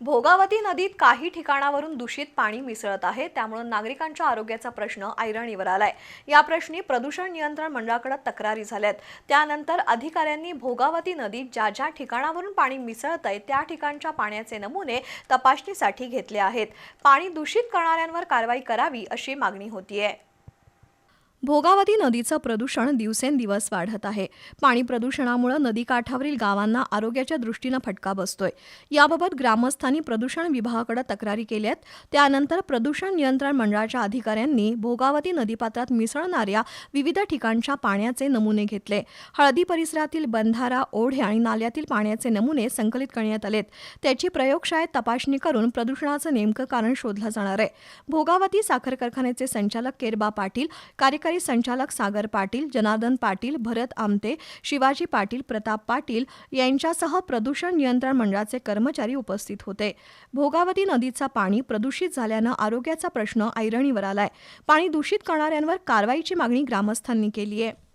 भोगावती नदीत काही ठिकाणावरून दूषित पाणी मिसळत आहे, त्यामुळे नागरिकांच्या आरोग्याचा प्रश्न ऐरणीवर आलाय। या प्रश्नी प्रदूषण नियंत्रण मंडळाकडे तक्रारी झाल्यात। त्यानंतर अधिकाऱ्यांनी भोगावती नदीत ज्या ज्या ठिकाणावरून पाणी मिसळतंय त्या ठिकाणच्या पाण्याचे नमुने तपासणीसाठी घेतले आहेत। पाणी दूषित करणाऱ्यांवर कारवाई करावी अशी मागणी होतीये। भोगावती नदीचं प्रदूषण दिवसेंदिवस वाढत आहे। पाणी प्रदूषणामुळे नदीकाठावरील गावांना आरोग्याच्या दृष्टीने फटका बसतोय। याबाबत ग्रामस्थांनी प्रदूषण विभागाकडे तक्रारी केल्यात। त्यानंतर प्रदूषण नियंत्रण मंडळाच्या अधिकाऱ्यांनी भोगावती नदीपात्रात मिसळणाऱ्या विविध ठिकाणच्या पाण्याचे नमुने घेतले। हळदी परिसरातील बंधारा, ओढे आणि नाल्यातील पाण्याचे नमुने संकलित करण्यात आलेत। त्याची प्रयोगशाळेत तपासणी करून प्रदूषणाचं नेमकं कारण शोधलं जाणार आहे। भोगावती साखर कारखान्याचे संचालक केरबा पाटील, कार्यकारी संचालक सागर पाटील, जनार्दन पाटील, भरत आमटे, शिवाजी पाटील, प्रताप पाटील यांच्यासह प्रदूषण नियंत्रण मंडळाचे कर्मचारी उपस्थित होते। भोगावती नदीचं पाणी प्रदूषित झाल्यानं आरोग्याचा प्रश्न ऐरणीवर आलाय। पाणी दूषित करणाऱ्यांवर कारवाईची मागणी ग्रामस्थांनी केली आहे।